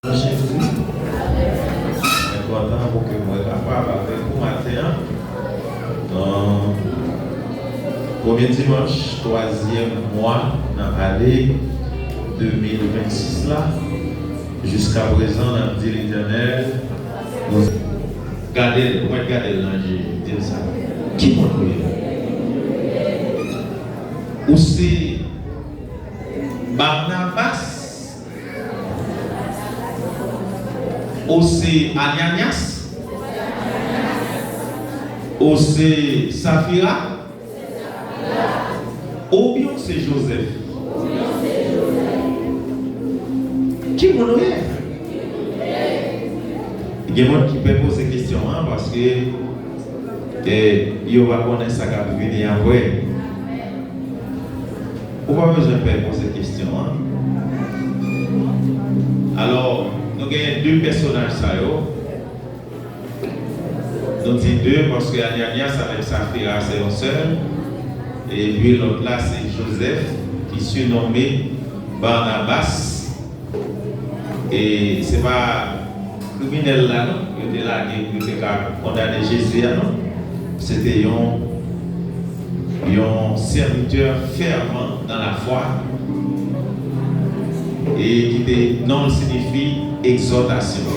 Jésus, je suis content pour que moi capable avec vous matin dans premier dimanche, troisième mois dans l'année 2026 là. Jusqu'à présent, on a dit l'Éternel, regardez l'ange, dire ça. Qui m'a prié? Ou c'est Barnabas? Ou c'est Ananias? Ou c'est Saphira? Ou bien c'est Joseph? Qui vous nommez? Il y a des gens qui peuvent poser des questions parce que ils vont connaître ça qui va venir après. Pourquoi besoin de poser des questions? Alors, nous avons deux personnages. Nous disons deux parce que Ananias avec Saphira, c'est un seul. Et puis l'autre là, c'est Joseph, qui est surnommé Barnabas. Et ce n'est pas criminel là, non? Il était là, il était condamné Jésus, non? C'était un serviteur fervent dans la foi. Et qui était non signifie exhortation.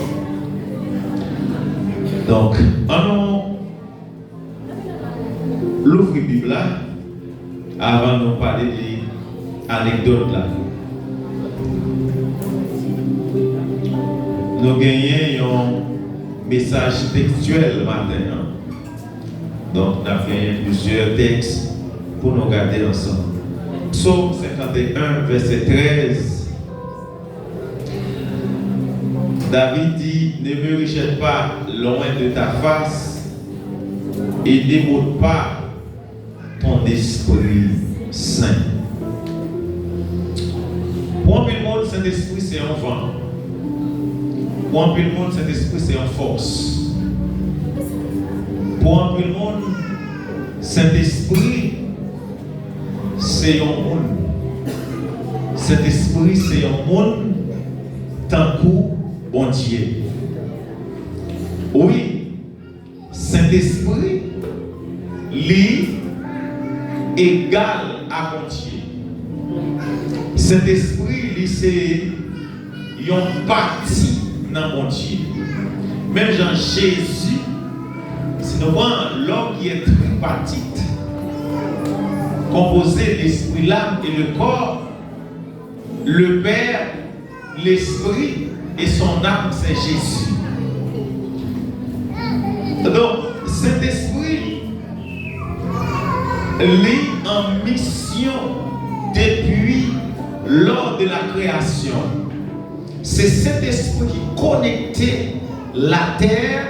Donc, on l'ouvre la Bible là, avant de nous parler de l'anecdote là. Nous gagnons un message textuel matin. Donc, nous avons gagné plusieurs textes pour nous garder ensemble. Psaume 51, verset 13. David dit, ne me rejette pas loin de ta face et n'émoute pas ton esprit saint. Pour un peu le monde, cet esprit c'est un vent. Pour un peu le monde, cet esprit c'est une force. Pour un peu le monde, cet esprit c'est un monde. Cet esprit c'est un monde tant que bon Dieu. Oui, Saint-Esprit, lui, égal à bon Dieu. Saint-Esprit, lui, c'est une partie dans bon Dieu. Même Jean Jésus, c'est l'homme qui est tripartite, composé de l'esprit, l'âme et le corps, le Père, l'esprit, et son âme, c'est Jésus. Donc, cet esprit est en mission depuis lors de la création. C'est cet esprit qui connectait la terre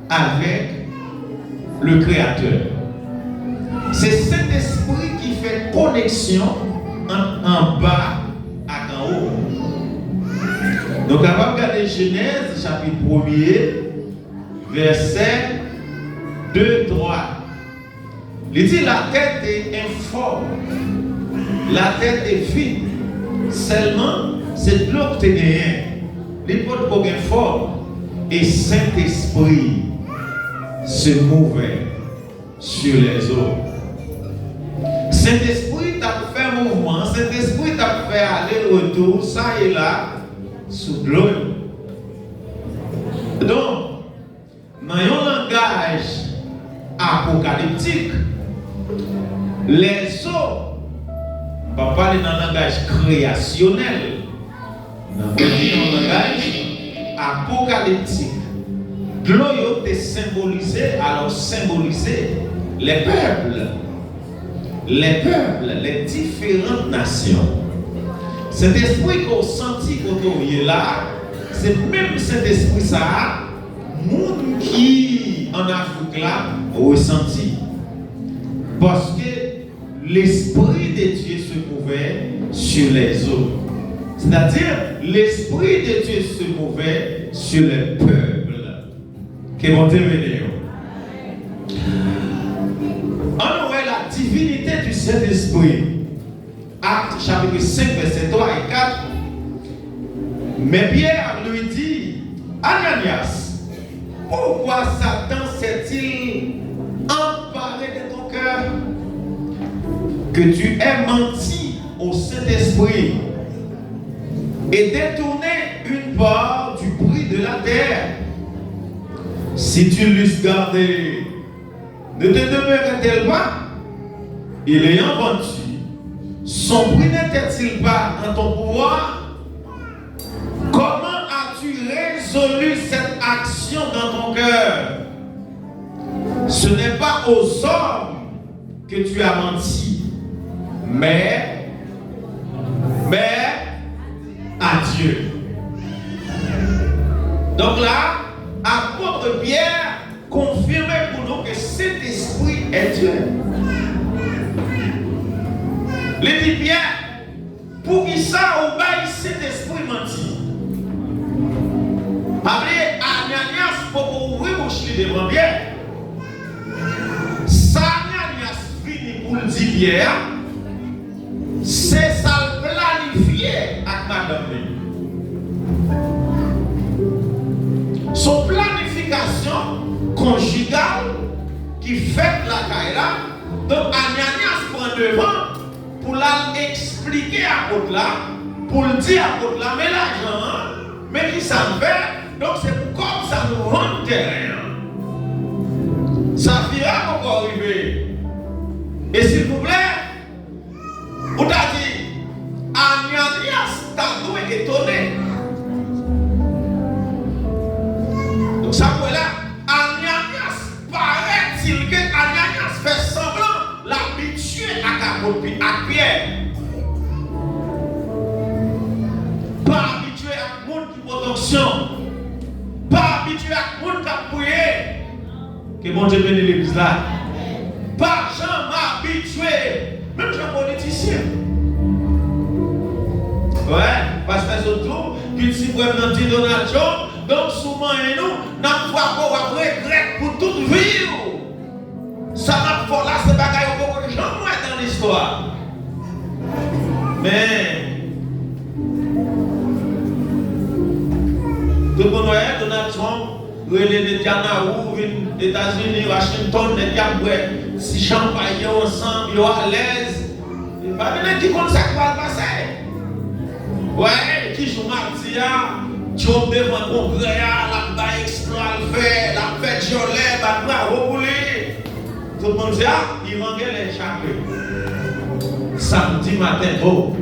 avec le Créateur. C'est cet esprit qui fait connexion en bas à en haut. Donc, on va regarder Genèse, chapitre 1er, verset 2, 3. Il dit la tête est informe, la tête est vide. Seulement, c'est de l'eau que tu as. Les potes sont informes. Et Saint-Esprit se mouvait sur les eaux. Saint-Esprit t'a fait mouvement, Saint-Esprit t'a fait aller-retour, ça et là. Sous l'eau. Donc, dans un langage apocalyptique, les eaux, on va parler dans un langage créationnel, dans un langage apocalyptique. L'eau est symbolisé, alors symboliser les peuples, les différentes nations. Cet esprit qu'on sentit quand on est là, c'est même cet esprit ça, monde qui en Afrique là ressenti. Parce que l'esprit de Dieu se mouvait sur les eaux. C'est-à-dire, l'esprit de Dieu se mouvait sur les peuples. Que vont devenir. On aurait la divinité du Saint-Esprit. Acte chapitre 5, verset 3 et 4. Mais Pierre lui dit, Ananias, pourquoi Satan s'est-il emparé de ton cœur? Que tu aies menti au Saint-Esprit et détourné une part du prix de la terre. Si tu l'eusses gardé, ne te demeurait-elle pas? Et l'ayant vendu, son prix n'était-il pas en ton pouvoir? Comment as-tu résolu cette action dans ton cœur? Ce n'est pas aux hommes que tu as menti, mais à Dieu. Donc là, apôtre Pierre confirmait pour nous que cet esprit est Dieu. Il dit Pierre, pour qui ça obéit cet esprit menti? Après, Ananias pour ouvrir bouche devant Pierre. Ça, Ananias finit pour le dire Pierre, c'est ça planifié avec madame. Son planification conjugale qui fait la caïla, donc Ananias prend devant pour l'expliquer à l'autre là, pour le dire à l'autre là, mais l'argent, mais qui s'en fait, donc c'est comme ça nous rend terrain. Ça finira encore arriver. Et s'il vous plaît, on t'a dit, Ananias t'a doué étonné. Donc ça pour là, Ananias, paraît-il que Ananias fait semblant l'habituer à Pierre. Pas habitué à monde qui protection. Pas habitué à monde qui a prié. Que bon Dieu bénisse l'église là. Pas jamais habitué. Même un politicien. Ouais, parce que ce jour, qu'il s'y voit dans Donald Trump, donc souvent et nous, n'avons pas regret pour toute vie. Ça n'a pas là, c'est bagaille au jamais dans l'histoire. Mais tout le monde voyait Donald Trump, les Netanyahu, les États-Unis, Washington, les Diables, si champagne ensemble, ils sont à l'aise. Il va venir qui compte ça qui va passer. Ouais, qui joue Martia, tu as devant le congrès, la baille extra le fait, la fête jolie, la baille repoulée. Tout le monde dit, ah, il va gagner les chapeaux. Samedi matin, oh.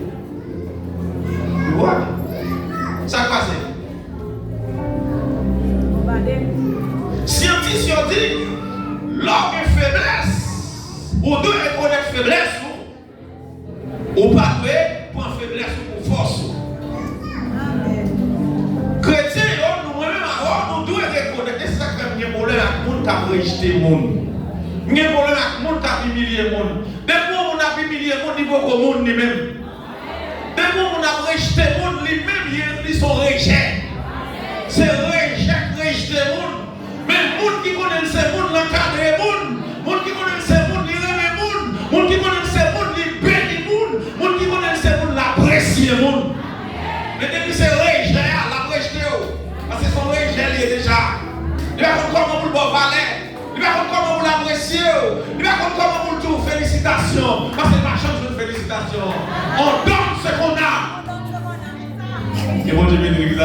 Tu vois? Ça passe. Scientifiques ont dit, lors de faiblesse, ou de reconnaître faiblesse, ou pas pour faiblesse ou pour force. Chrétiens, nous devons reconnaître ça comme un problème avec le monde qui a rejeté le monde. Il y a un problème avec le monde qui a humilié le monde. Depuis qu'on a humilié le monde, il faut que le monde lui-même. Depuis qu'on a rejeté le monde, lui-même, ils sont rejetés. C'est rejeter le monde. Mais le monde qui connaît ce monde, l'encadre le monde. Le monde qui connaît ce monde, il aime le monde. Le monde qui connaît ce monde, il bénit le monde. Le monde qui connaît ce monde, l'apprécie le monde. Mais depuis c'est rejeté, l'apprécie. Parce que son rejet, il est déjà. Il va comment vous le bon valet. Il va comment vous l'appréciez. Il va comment vous le tout. Félicitations. Parce que c'est ma chance de félicitations. On donne ce qu'on a. Et bon Dieu bénisse l'église.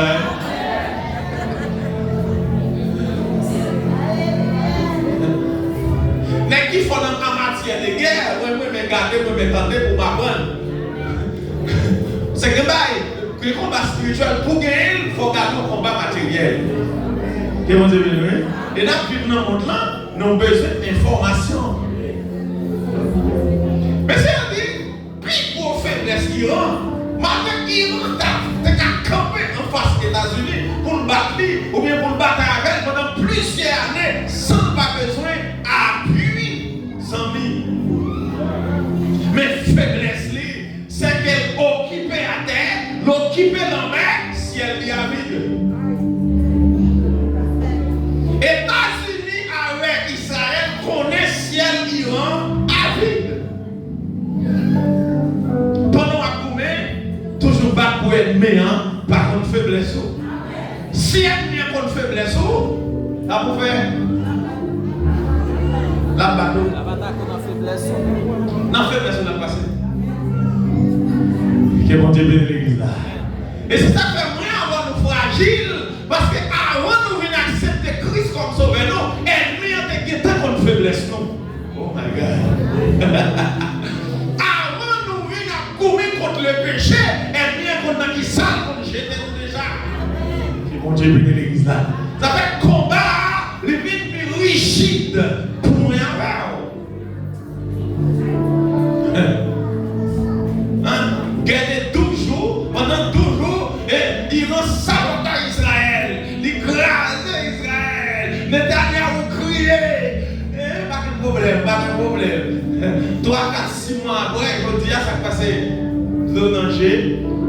Mais qui font en matière de guerre, moi, me garder, moi, me tenter pour m'apprendre. C'est que le combat spirituel, pour gagner, il faut garder le combat matériel. Et là, vivre dans le monde là, nous avons besoin d'informations. Mais c'est dit, plus pour faiblesse Iran, maintenant Iran a campé en face des États-Unis pour le battre, ou bien pour le battre avec pendant plusieurs années, sans pas besoin d'appui, sans lui. Mais faiblesse, c'est qu'elle occupait à terre, l'occupait dans la mer, si elle y a vide. États-Unis avec Israël connaissent ciel Iran à vide. Pendant à combien, toujours pas pour être méchant, par contre faiblesse. Si elle n'y a contre faiblesse, là pour faire la bataille. La bataille contre la faiblesse. Non, faiblesse, on a passé. Que bon Dieu bénisse l'église là. Et c'est ça qui fait moins avant nous fragiles, parce que avant nous venir accepter Christ comme sauveur, nous, ennemi a été contre faiblesse, non. Oh my God. Avant nous venir courir contre le péché, ennemi a contre qui ça, contre jeter nous déjà. Que bon Dieu bénisse l'église là. Ça fait combat, les vies plus rigides pour nous rien faire. Gardez toujours, pendant 12 jours, et Iran sabote Israël, l'écrase Israël, Netanyahu criait. Pas de problème, pas de problème. 3, 4, 6 mois après, je dis, ça passe le danger.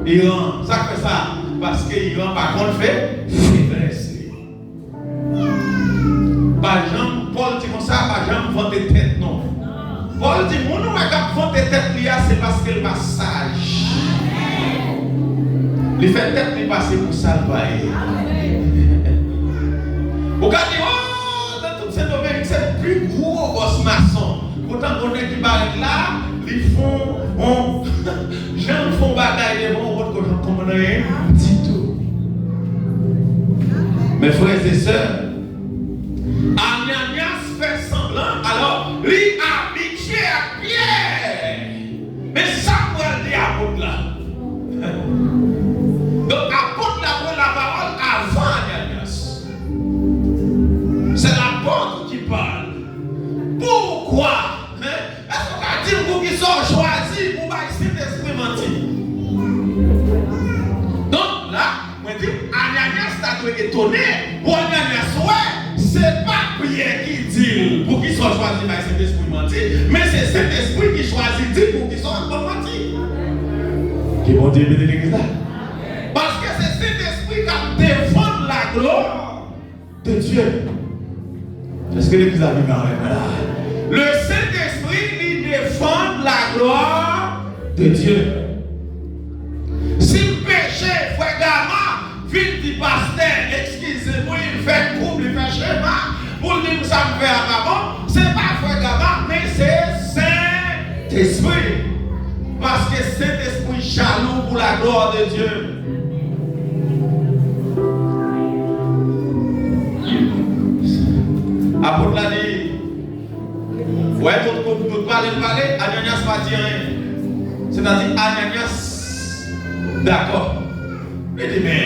Iran, ça fait ça, parce que Iran, par contre, fait faiblesse. Par exemple, Paul dit comme ça, par exemple, vente tête, non. Paul dit, mon nom est capable de vendre tête, c'est parce qu'elle va sage. Les fait tête n'est passé pour salver. Vous regardez, oh, dans toutes ces domaines, c'est le plus gros boss maçon. Pourtant, on est qui barrent là, ils font, gens font bagaille devant votre côté, comme on a dit tout. Mes frères et sœurs, Ananias fait semblant, alors, lui habitué à Pierre. Mais ça, pour le dire à l'apôtre là. Donc, apôtre la prend la parole avant Ananias. C'est l'apôtre qui parle. Pourquoi? Est-ce qu'on va dire pour qu'ils sont choisis pour baisser l'esprit menti? Donc, là, moi je dis, Ananias t'a étonné. Pour Ananias, ouais, c'est pas Pierre qui dit pour qu'ils soient choisis par cet esprit menti, mais c'est cet esprit qui choisit dit pour qu'ils soient menti. Qui vont dire bénir l'église là? Parce que c'est cet esprit qui défend la gloire de Dieu. Est-ce que l'église a vu là? Le Saint-Esprit il défend la gloire de Dieu. Si le péché, frère Gama, vite dit pasteur, excusez-moi, il fait trouble, il fait schéma, pour dire que ça me fait avant, c'est pas frère Gama, mais c'est Saint-Esprit. Parce que Saint-Esprit jaloux pour la gloire de Dieu. Apôtre l'a dit, ouais, tout parler, Ananias va dire rien. C'est-à-dire, Ananias, d'accord. Il dit, mais,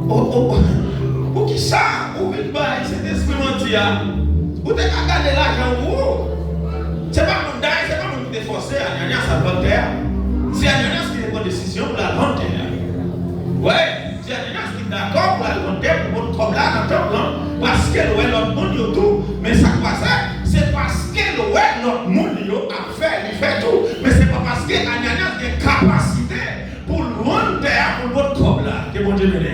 pour qui ça? Pour qu'il baille cet esprit menti, vous devez garder l'argent vous. C'est pas mon daï, c'est pas mon qui forcé, Ananias à la terre. C'est Ananias qui prend décision pour la vente terre. Ouais, c'est Ananias qui est d'accord pour la vente terre, pour votre comme là, dans le temps, parce qu'elle ouais l'autre monde tout. Mais ça passe, c'est parce qu'elle ouais l'autre monde a fait, il fait tout. Mais c'est pas parce que Ananias a une capacité pour vendre terre, pour votre comme là, que mon Dieu me dit.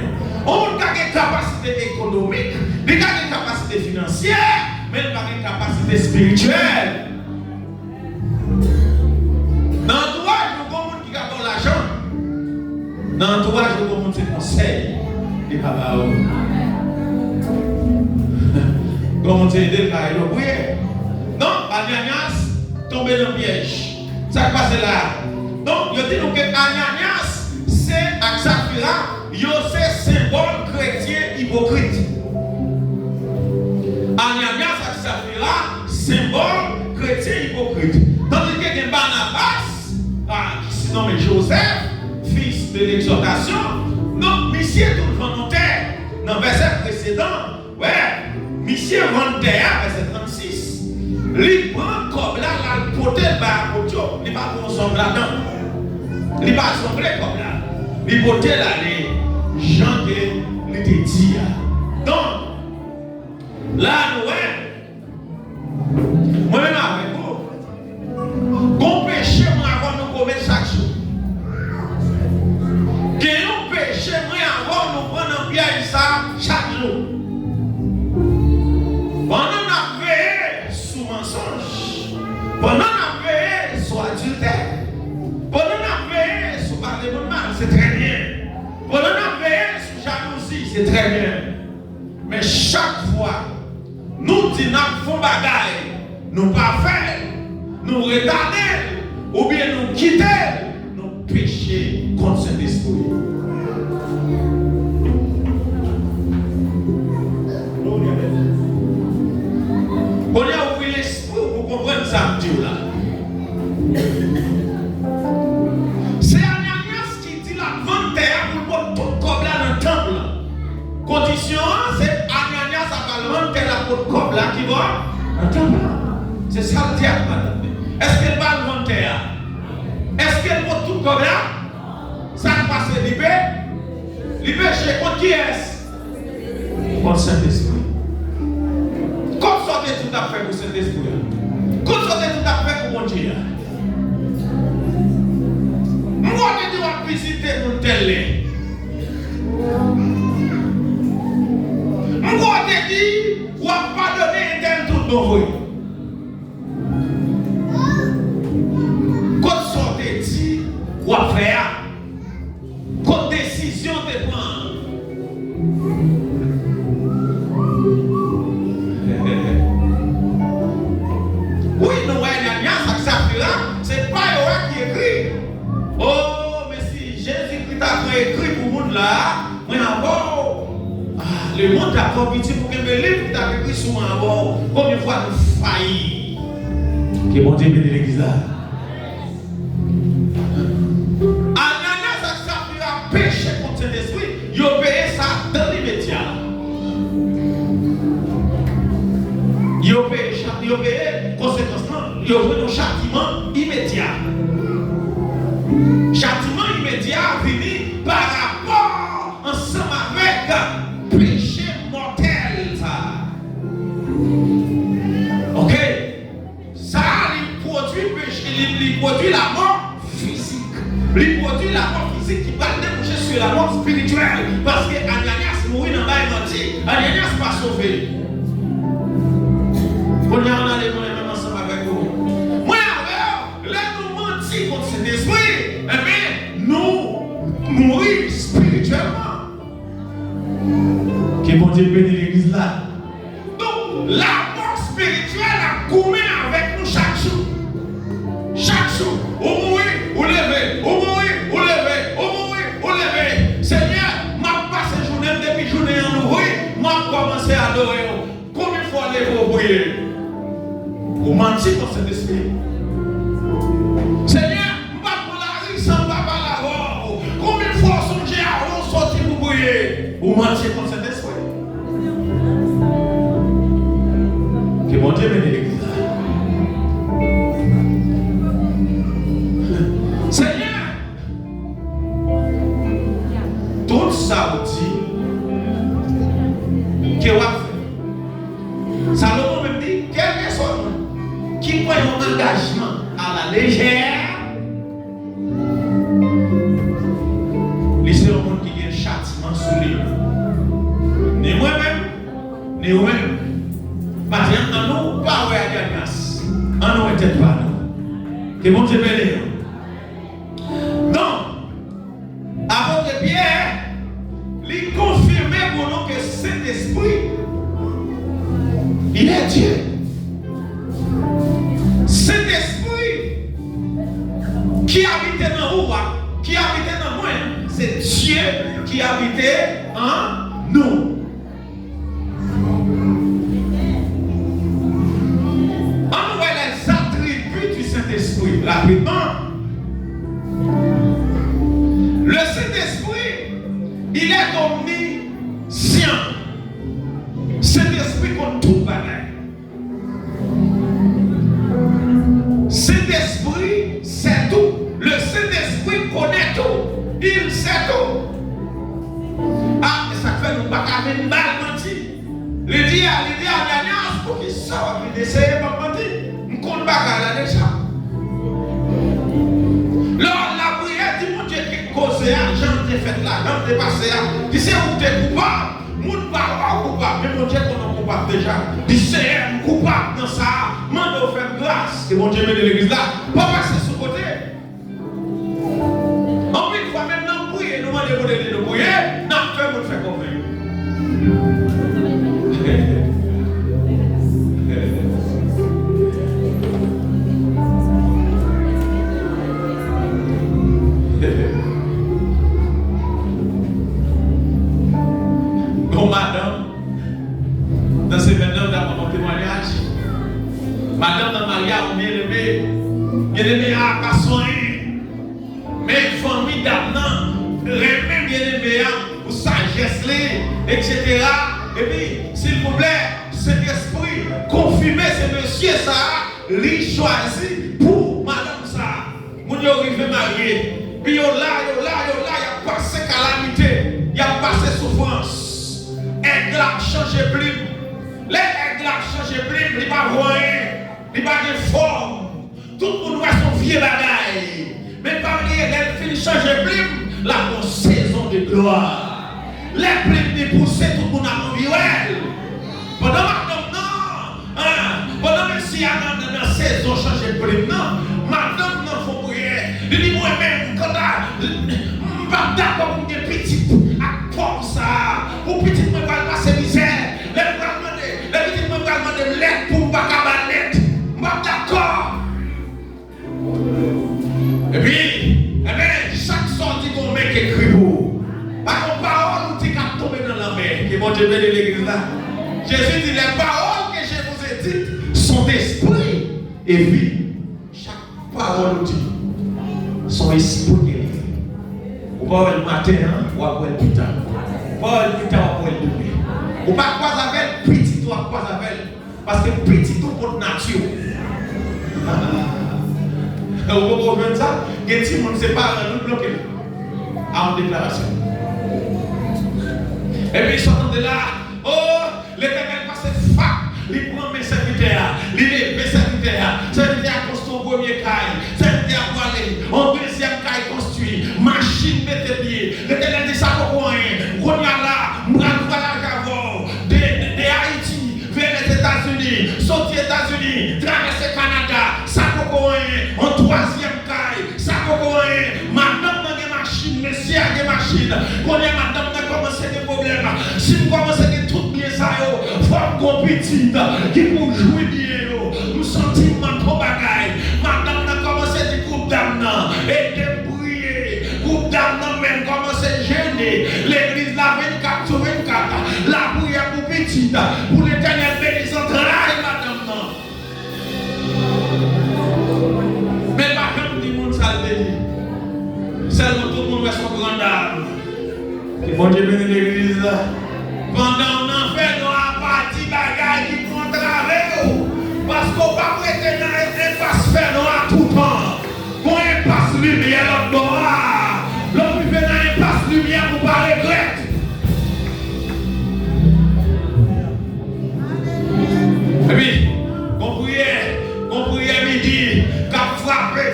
On a une capacité économique, il a une capacité financière, mais il a une capacité spirituelle. Dans l'entourage, nous avons qui a l'argent. Dans l'entourage, nous avons qui conseil. Et papa, comment tu aider le carré? Non, Ananias tombe dans le piège. Ça passe là. Donc, je dis que Ananias, c'est Saphira, c'est symbole chrétien hypocrite. Ananias et Saphira, symbole chrétien hypocrite. Tandis que Barnabas, qui se nomme Joseph, fils de l'exhortation, non, monsieur tout volontaire. Dans le verset précédent, ouais, monsieur volontaire, verset 36. Il prend comme là, il porte le bar pour Dieu, il va pour ensemble là-dedans. Il va assembler comme là. Il porte là les gens qui l'étaient dit. Donc, là, ouais, moi-même avec vous, bon péché, moi, avant nous commettre chaque jour. Qu'il y a un péché, moi, avant nous prendre un piège ça chaque jour. Pendant qu'on a veillé sous mensonge, pendant qu'on a veillé sous adultère, pendant qu'on a veillé sous parler de mal, c'est très bien. Pendant qu'on a veillé sous jalousie, c'est très bien. nos péchés contre cet esprit. On a ouvert l'esprit pour comprendre ça, Dieu là. C'est Ananias qui dit la vente terre pour mettre tout comme là dans le temple. Condition, c'est Ananias à la vente terre pour comme là qui va dans le temple. C'est ça le diable, madame. Est-ce qu'elle va le vente terre? Est-ce qu'elle va tout comme là? Ça passe libéré. Libéré chez contre qui est-ce? Contre Saint-Esprit. Comme sortez tout à fait pour cet esprit. Comme sortez tout à fait pour mon Dieu. Moi, je dois visiter mon télé. Moi, je dis, on va pardonner et tout nouveau. Comme sortez dit, on va faire. Comme décision de prendre. Oui, nous voyons ça fait là, c'est pas eux qui écrit. Oh, mais si Jésus-Christ a écrit pour le monde là, moi encore, le monde a compris pour que le livre qui a écrit sur moi encore, combien de fois nous faillis. Que mon Dieu bénisse l'église là. Ananias a péché contre cet esprit, il a payé ça dans l'immédiat. Il a payé conséquence, il a payé un châtiment immédiat. Châtiment immédiat fini par rapport ensemble avec péché mortel. Ok? Ça, il produit péché, il produit la mort physique. Il produit la mort physique qui va déboucher sur la mort spirituelle. Parce que Ananias mourit dans la menti, Ananias pas sauvé. On y en a les mêmes ensemble avec vous. Moi, là, nous mentis contre cet esprit, eh bien, nous mourir spirituellement. Que mon Dieu bénisse l'église là. Donc, la mort spirituelle a couru avec nous chaque jour. Chaque jour, vous mourrez, vous levez, vous mourrez, vous levez, vous mourrez, vous levez. Seigneur, m'a passé journée depuis journée en nous, m'a commencé à adorer. Combien de fois allez-vous prier? Vous mentez dans cet esprit. Seigneur, pas pour la rue sans pas par la voix. Combien de fois songez à vous sortir pour prier? Vous mentez dans cet esprit. Que mon Dieu bénisse l'église. Seigneur, tout ça vous dit que vous fait. Salomon me dit, quelle personne qui prend un engagement à la légère, c'est un monde qui a un châtiment sur lui. Ni moi-même, ni vous-même. Parce que nous, pas ouais à Gagnas. En nous, peut-être pas nous. Que bon Dieu bénisse. Donc, avant de Pierre, il confirmait pour nous que cet esprit, il est Dieu. Cet esprit qui habitait dans vous, qui habitait dans moi, c'est Dieu qui habitait en nous. On voit les attributs du Saint-Esprit. Rapidement, le Saint-Esprit, il est omniscient. Saint-Esprit contre tout bagage. Saint-Esprit, c'est tout. Le Saint-Esprit connaît tout. Il sait tout. Ah, mais ça fait nous pas qu'à une balle menti. Il dit à Ananias pour qu'il sorte, il essaye pas de mentir. On compte pas qu'à la déjà. Lors la prière dit mon Dieu qui cause, j'en ai fait là, j'en ai passé là. Il sait où tu es coupable. Moun pas coupable, mais mon Dieu qu'on est coupable déjà. Il sait coupable dans ça. Mande au faire grâce. Que mon Dieu met de l'église là. Pas passer sur côté. En plus, il faut maintenant prier. Nous demandons de prier. N'a fait pour faire convaincre. d'âme, remet bien aimé, pour sagesse, etc. Et puis, s'il vous plaît, cet esprit, confirmez ce monsieur ça, lui choisi pour madame ça. Mon yo arrivé marié. Puis yo là, il a passé calamité, il a passé souffrance. Aigle a changé plume. Les aigles a changé plume, il va voir, il va de forme. Tout le monde voit son vieux bagaille. Mais parmi les filles changer plume, la bonne saison de gloire. Les plumes dépoussées, tout le monde a envie d'elle. Pendant pendant même si il y a dans la saison changer plume, non, madame non faut prier. Il dit moi-même, quand je ne pas d'accord pour une petite comme ça, pour petite me va passer misère. Les petites me va demander l'aide pour ne pas cabanet. Je ne pas d'accord. Et puis, chaque sortie qu'on met qui écrit pour. Par contre, parole qui est tombée dans la mer, qui est montée de l'église là. Jésus dit les paroles que je vous ai dites sont esprit et vie. Chaque parole dit son esprit et vie. Vous pouvez le matin, ou après le putain. Vous pouvez le putain, ou après le demain. Vous ne pouvez pas croire avec petit ou à croire avec. Parce que petit tout pour nature. Vous comprenez ça? Et si on ne sait pas, nous bloquer en déclaration. Et puis, sortant de là, oh, l'Éternel passe fac, il prend mes serviteurs, il lève mes serviteurs construit au premier caille, serviteurs pour aller, en deuxième caille construit, machine mette pied, l'Éternel dit ça pour rien, on y a là, on va la de Haïti vers les États-Unis, sortir États-Unis, traverser Canada, ça pour rien, en troisième caille, ça pour rien, madame dans des machines, messieurs a des machines, qu'on est madame dans commencé des problèmes, si vous commencez à tout bien ça, femme compétitive, qui pour jouer bien, nous sentons trop bagaille, madame n'a commencé à dire groupe d'âme, et de prier, groupe d'âme même commencé à gêner, l'église la 24 sur 24, la prière pour petite, pour l'Éternel bénissant, travail madame non. Mais pas comme tout le monde ça le dit. Seulement tout le monde va son grand âme. Et bon Dieu bénit l'église là. Pendant on fait nos parties bagaille qui prend travail. Parce qu'on ne va pas prêter dans l'impasse faire à tout temps. Quand on passe lumière, l'autre noir. L'autre qui fait dans l'impasse lumière, vous ne pas regretter. Et puis, on priait midi, qu'à frapper.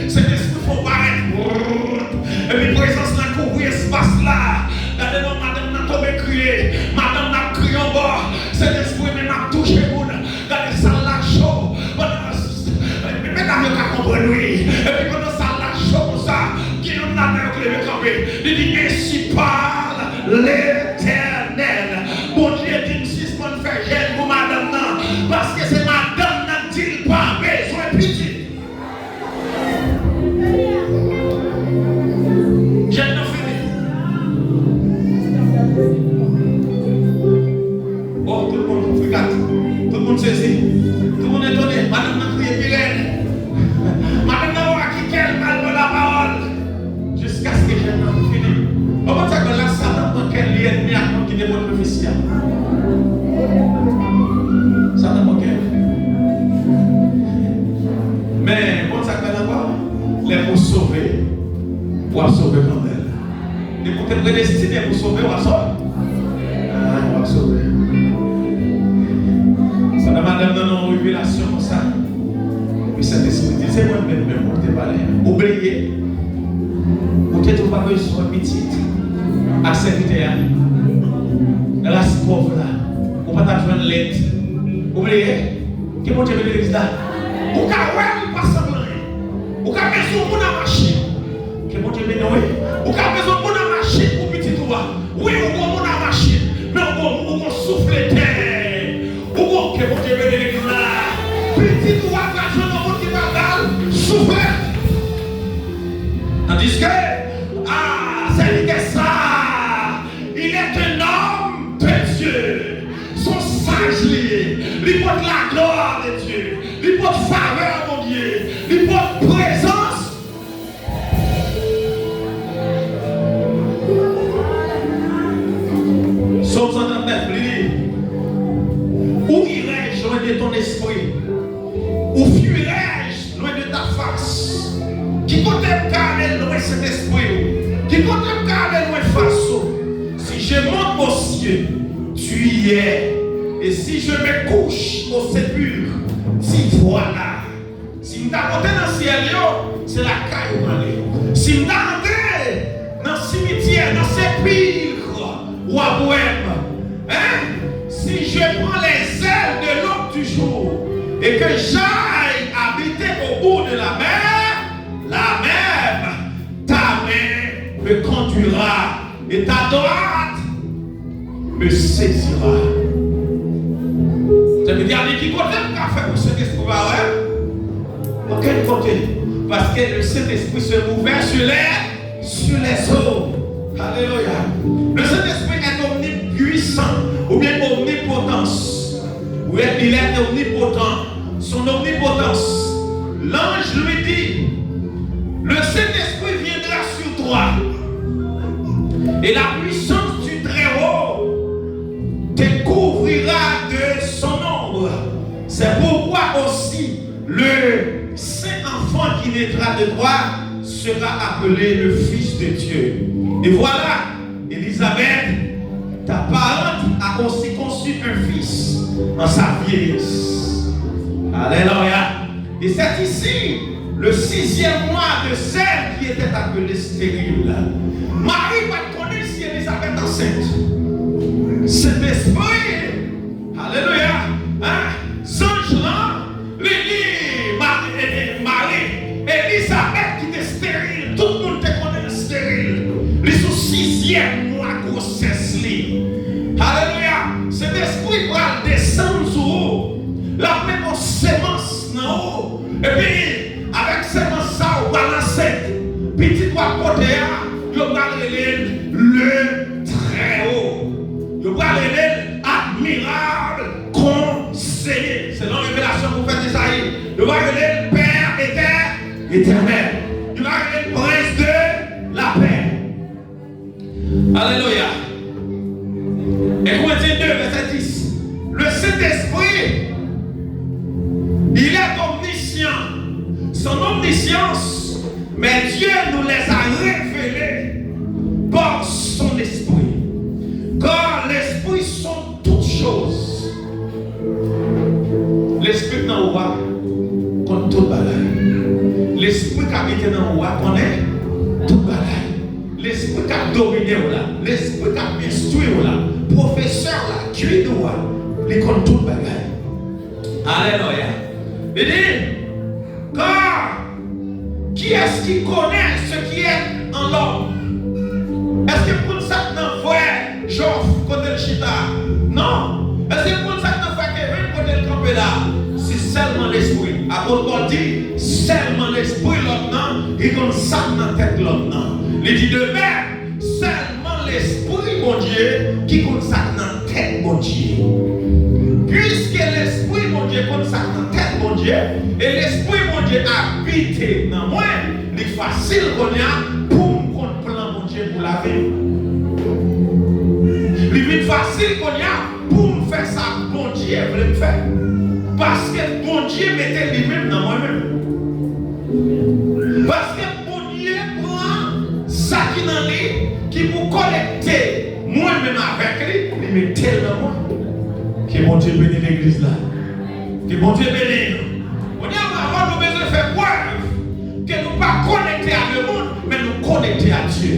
C'est des choses qui font paraître. Et puis, présence là, couvrir espace là. Là-dedans, madame n'a tombé crié. Madame n'a crié en bas. C'est des esprits même à toucher le monde. Regardez ça là chaud. Mesdames, vous comprenez. Et puis, pendant ça là chaud comme ça, qui nous a levé camper. Il dit, ainsi parle l'Éternel. Mon Dieu dit, si ce qu'on fait gêne pour madame, non. Parce que c'est madame n'a dit pas besoin de pitié. Oh, tout le monde regarde, tout le monde saisit, tout le monde est étonné. Madame n'a crié Pérenne. Madame n'a pas qui qu'elle mal de la parole. Jusqu'à ce que j'ai fini. Comment ça que là, Satan dans quel lien à qui est votre officiel? Satan dans quel? Mais comment ça que là-bas, les pour sauver quand même. Les pour être prédestinés pour sauver, on va sauver. On va sauver. Ça n'a madame dans une révélation comme ça. Et cet esprit dit, c'est moi-même pour te parler. Oubliez. Peut-être pas besoin de petite. À serviteur. Race pauvre là. On va t'attendre l'aide. Oubliez. Qui monte avec l'église là. Ou qu'à ouais, pas semblant. Ou qu'à besoin de la machine. Qui monte avec Noé. Ou qu'à besoin de la machine pour petit toi. Oui, ou qu'on la machine. Mais on souffle terre. Ou qu'on qui monte avec l'église là. Petit toi, la jeune homme qui va dans souffle. Tandis que, c'est ça. Il est un homme de Dieu. Son sage lié. Il porte la gloire de Dieu. Il porte faveur, mon Dieu. Il porte présence. aller loin cet esprit, qui côté aller loin face. Si je monte aux cieux, tu y es. Et si je me couche au sépulcre, tu voilà. Si je t'apporte dans le ciel, c'est la caille. Si je t'apporte dans le cimetière, dans le sépulcre, ou à Bohème, si je prends les ailes de l'homme du jour et que j'aille habiter au bout de la mer, ta main me conduira et ta droite me saisira. Ça veut dire qui côté qu'a fait pour cet esprit là, à quel côté? Parce que le Saint-Esprit se mouvait sur les eaux. Alléluia. Le Saint-Esprit est omnipuissant ou bien omnipotence. Oui, il est omnipotent. Son omnipotence. L'ange lui dit, le Saint-Esprit viendra sur toi. Et la puissance du Très-Haut te couvrira de son ombre. C'est pourquoi aussi le Saint-Enfant qui naîtra de toi sera appelé le Fils de Dieu. Et voilà, Élisabeth, ta parente, a aussi conçu un fils en sa vieillesse. Alléluia. Et c'est ici le 6e mois de celle qui était appelée stérile. Marie va connaître si Élisabeth est enceinte. Cet esprit, alléluia, songe là, Marie, Élisabeth qui était stérile, tout le monde te connaît stérile. Les sous 6e mois grossesse. Alléluia. Cet esprit va descendre sur haut. La même sémence en haut. Et puis, avec sémence ça, on va lancer. Petit doigt côté, on va aller le Très-Haut. On va aller admirable conseiller. C'est dans révélation pour faire Isaïe. On va aller le Père éternel. On va aller le Prince de la paix. Alléluia. Et Corinthiens 2, verset 10. Le Saint-Esprit, il est omniscient. Son omniscience, mais Dieu nous les a révélés par son esprit. Car l'esprit sont toutes choses. L'esprit dans le roi connaît toute bagaille. L'esprit qui habite dans le roi connaît toute bagaille. L'esprit qui a dominé là, l'esprit qui a instruit là, professeur là, tué de là, il connaît toute bagaille. Alléluia. Il dit, car qui est-ce qui connaît ce qui est en l'homme? Est-ce que pour ça que frère Joff côté le chita? Non. Est-ce que pour ça que frère Kevin côté le campé là? C'est seulement l'esprit. Apôtre Paul dit, seulement l'esprit l'autre, il connaît ça dans la tête l'autre. Il dit de même, seulement l'esprit mon Dieu qui connaît ça dans la tête mon Dieu. Puisque l'esprit mon Dieu connaît ça dans la tête mon Dieu, et l'esprit mon Dieu habite dans moi, il est facile qu'on a pour me plan mon Dieu pour la vie. Il est facile qu'on a pour me faire ça, mon Dieu veut me faire. Parce que mon Dieu mettait lui-même dans moi-même. Parce que mon Dieu prend ça qui dans lui, qui pour connecter moi-même avec lui, il mettait dans moi. Que mon Dieu bénisse l'église là. Que mon Dieu bénisse. On dit avant nous besoin de faire preuve que nous ne pas connecter à le monde, mais nous connecter à Dieu.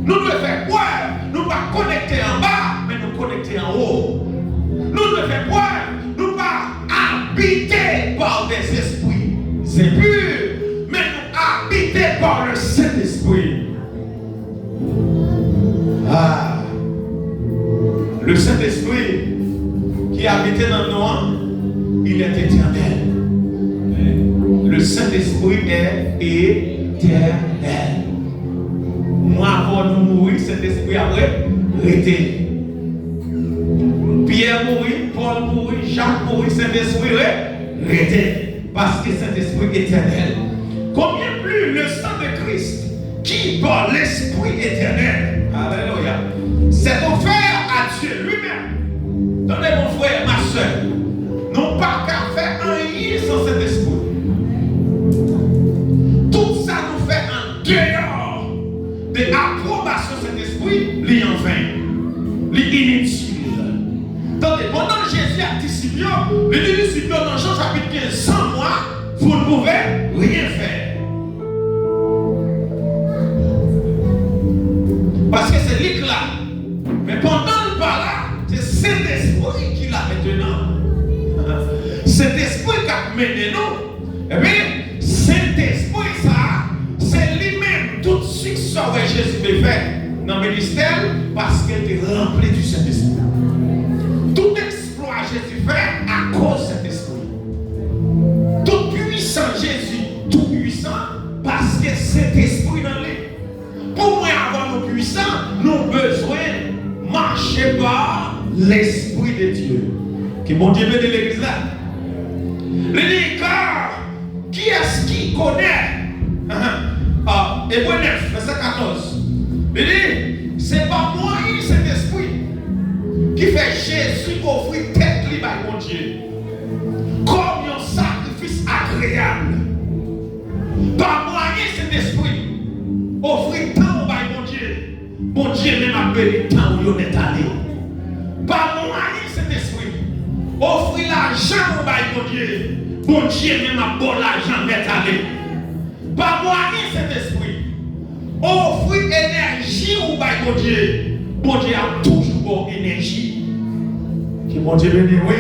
Nous devons faire preuve, nous ne pas connecter en bas, mais nous connecter en haut. Nous devons faire preuve, nous ne pas habiter par des esprits impurs, mais nous habiter par le Saint-Esprit. Ah, le Saint-Esprit qui habitait dans nous, il est éternel. Le Saint-Esprit est éternel. Moi, avant de mourir, Saint-Esprit après, arrêté. Pierre mourit, Paul mourit, Jacques mourit, Saint-Esprit arrêté. Parce que Saint-Esprit est éternel. Combien plus le sang de Christ, qui par l'Esprit éternel, alléluia, s'est offert à Dieu lui-même. Donnez mon frère, ma soeur, non pas qu'à faire un rien sans cet esprit. Tout ça nous fait un dehors de l'approbation de cet esprit, il est en vain, il est inutile. Donc, pendant Jésus a dit Scipion, il dit Scipion dans Jean chapitre 15, sans moi, vous ne pouvez rien faire. Parce que c'est lui là. Mais pendant le là, c'est cet esprit qui l'a maintenant. Cet esprit qui a mené nous. Eh bien, cet esprit, ça, c'est lui-même tout de suite ce que Jésus veut faire dans le ministère parce qu'il était rempli du Saint-Esprit. Tout exploit Jésus fait à cause de cet esprit. Tout puissant Jésus, tout puissant parce que cet esprit dans lui. Pour moi avoir nos puissants, nous avons besoin de marcher par l'esprit de Dieu. Que mon Dieu bénisse l'église là. Le car qui est-ce qui connaît Hébreux 9, verset 14. Il dit, c'est pas moi, cet esprit qui fait Jésus offrir tête libre à mon Dieu comme un sacrifice agréable. Par moyen cet esprit offrir temps au mon Dieu. Mon Dieu même appelé temps où il est allé. Par moyen cet esprit offrir l'argent au mon Dieu. Mon Dieu même a bon l'argent est allé. Par moyen cet esprit offrir énergie au mon Dieu. Bon Dieu a toujours bonne énergie. Que mon Dieu bénisse, oui.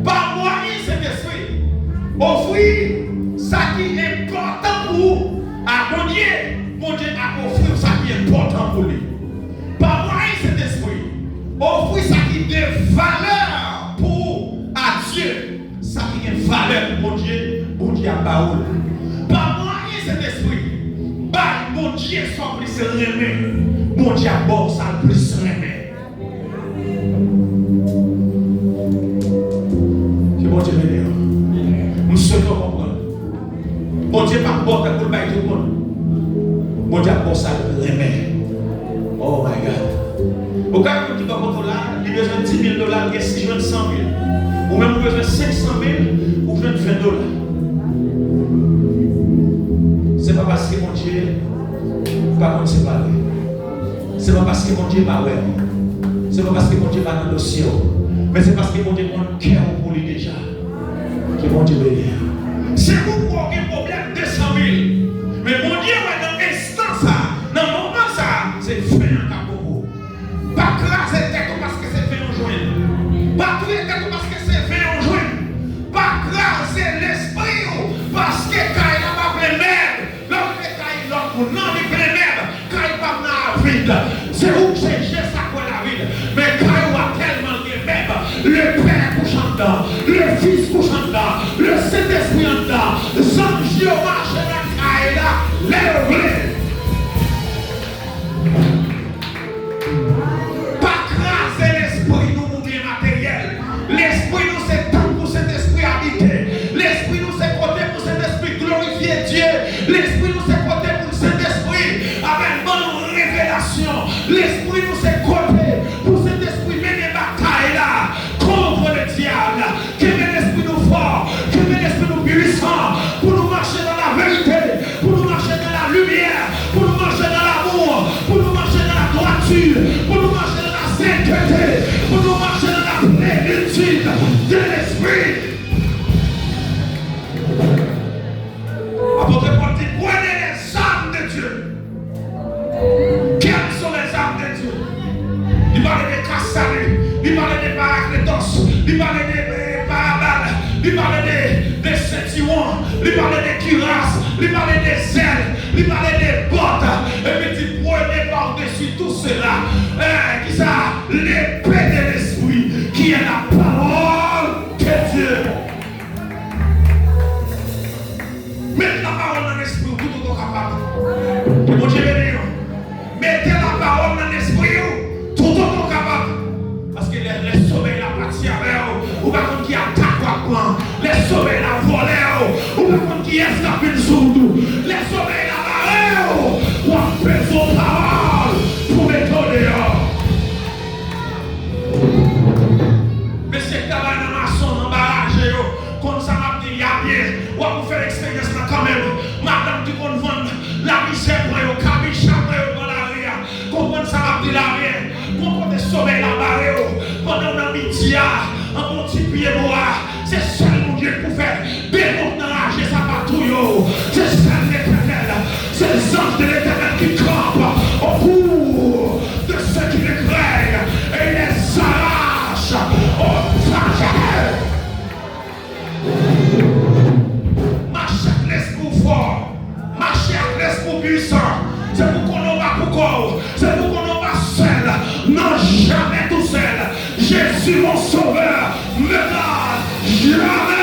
Par moyen cet esprit, offrir ça qui est important pour mon Dieu a offert ça qui est important pour lui. Par moyen cet esprit, offrir ça qui est valeur pour Dieu. Ça qui est valeur pour mon Dieu a baoul. Par moyen cet esprit, mon Dieu soit plus remet. Mon Dieu a bon ça plus remet. Que mon Dieu bénisse. Nous sommes comprendre. Mon Dieu pas bon pour le bail tout le monde. Mon Dieu a bon ça remet. Oh my God. Au cas où tu vas contre là, il a besoin de 10 000 $, il y a 6 100 000. Ou même besoin de 500 000 ou besoin de 20 $. C'est pas parce que mon Dieu pas comme c'est pas vrai. C'est pas parce que mon Dieu pas vrai. C'est pas parce que mon Dieu pas dans le ciel. Mais c'est parce que mon Dieu a un cœur pour lui déjà. Que mon Dieu bénisse. C'est vous qui avez un problème de 200 000. Mais mon Dieu dans l'instant ça, dans le moment ça, c'est fait un cas pour vous. Pas craser tête parce que c'est fait en joint. Pas tuer tête parce que c'est fait en joint. Pas craser l'esprit parce que quand il n'a pas plein merde, l'autre est l'autre non il plein merde, quand il pas dans la vide. C'est où que c'est ça pour la vie. Mais quand il a tellement de merde, le Père couche en dedans, le Fils couche en dedans, le Saint-Esprit en dedans, Jean-Dieu marche dans la caille là, lève-le. Pas craser l'esprit nous bien matériel. L'esprit nous c'est temps pour cet esprit habiter. L'esprit nous c'est côté pour cet esprit glorifier Dieu. L'esprit nous c'est côté pour cet esprit avec bonne révélation. L'esprit nous c'est côté pour cet esprit mener bataille là contre le diable. Que l'esprit nous fort, que l'esprit nous puissant pour nous marcher dans la vérité, pour nous marcher dans la midi, en mon petit pied noir, c'est seul mon Dieu pour faire démonter et sa patrouille. C'est seul l'Éternel, c'est les anges de l'Éternel qui campent au bout de ceux qui les craignent et les arrachent au trajet. Marchez avec l'esprit fort, marchez avec l'esprit puissant. C'est pour qu'on en va pour quoi? C'est pour qu'on en va seul. Non, jamais tout seul. Jésus mon sauveur me donne jamais.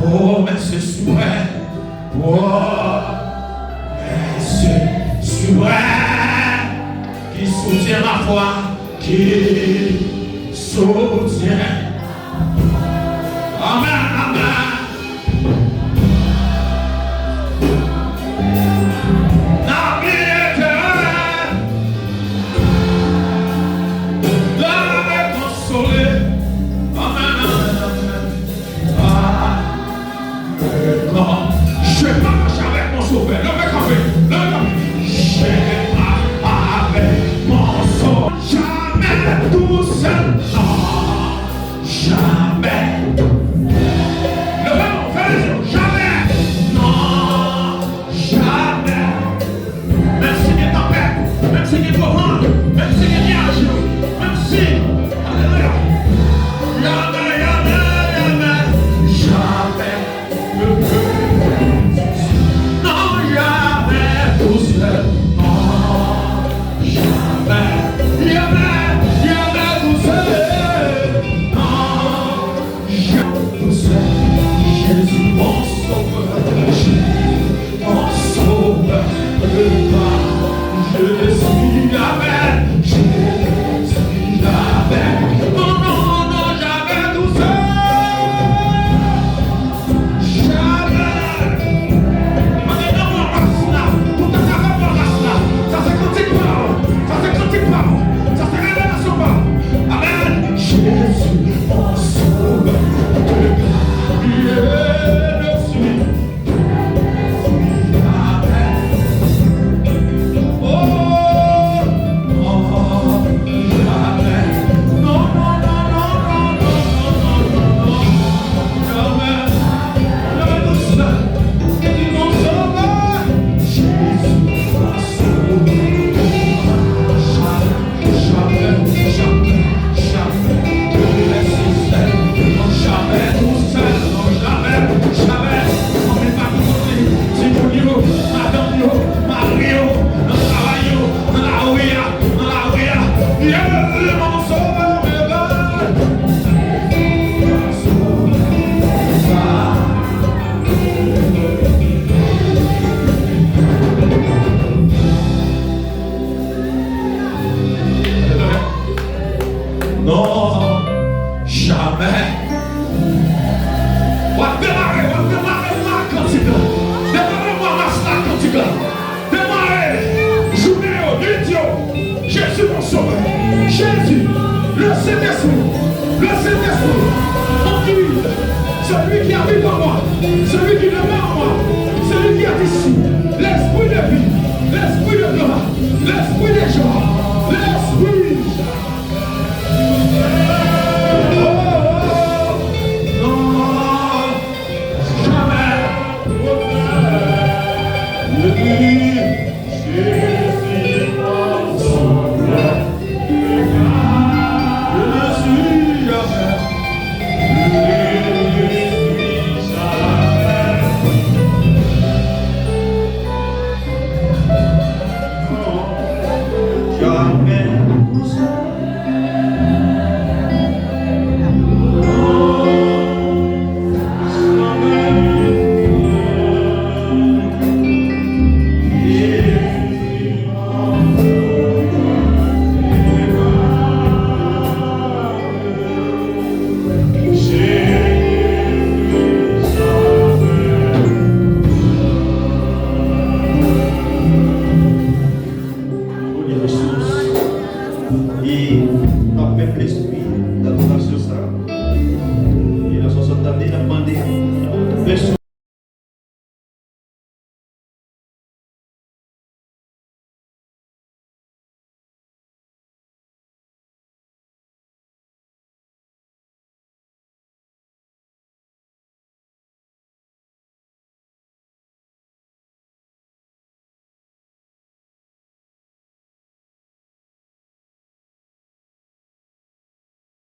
Promesse souveraine, promesse souveraine, qui soutient ma foi, qui soutient. Amen, amen. La vie éternelle, la consolée. Amen, amen, amen. Je ne vais pas marcher avec mon sauveur. Le mec en fait. Je vais pas avec mon sauveur. Jamais tout seul. Non, jamais. Le mec en fait. Jamais. Non, jamais. Même si il est tempête, même si il est courant, même si il est nuage, même si. Alléluia. Jamais, jamais, jamais. Jamais. Non, jamais tout seul. Non, jamais, jamais tout seul. Non, jamais tout seul. Jésus mon sauveur, Jésus mon sauveur. Je suis jamais, je suis jamais. Non, non, non, jamais tout seul. Non, jamais. On va démarrer ma cantique. Démarrer ma cantique. Démarrer. Journée, nuit, Jésus mon sauveur. Jésus, le Saint-Esprit. Le Saint-Esprit. Mon guide. Celui qui habite en moi. Celui qui demeure en moi. Celui qui est ici. L'esprit de vie. L'esprit de gloire. L'esprit de joie. L'esprit. même l'esprit.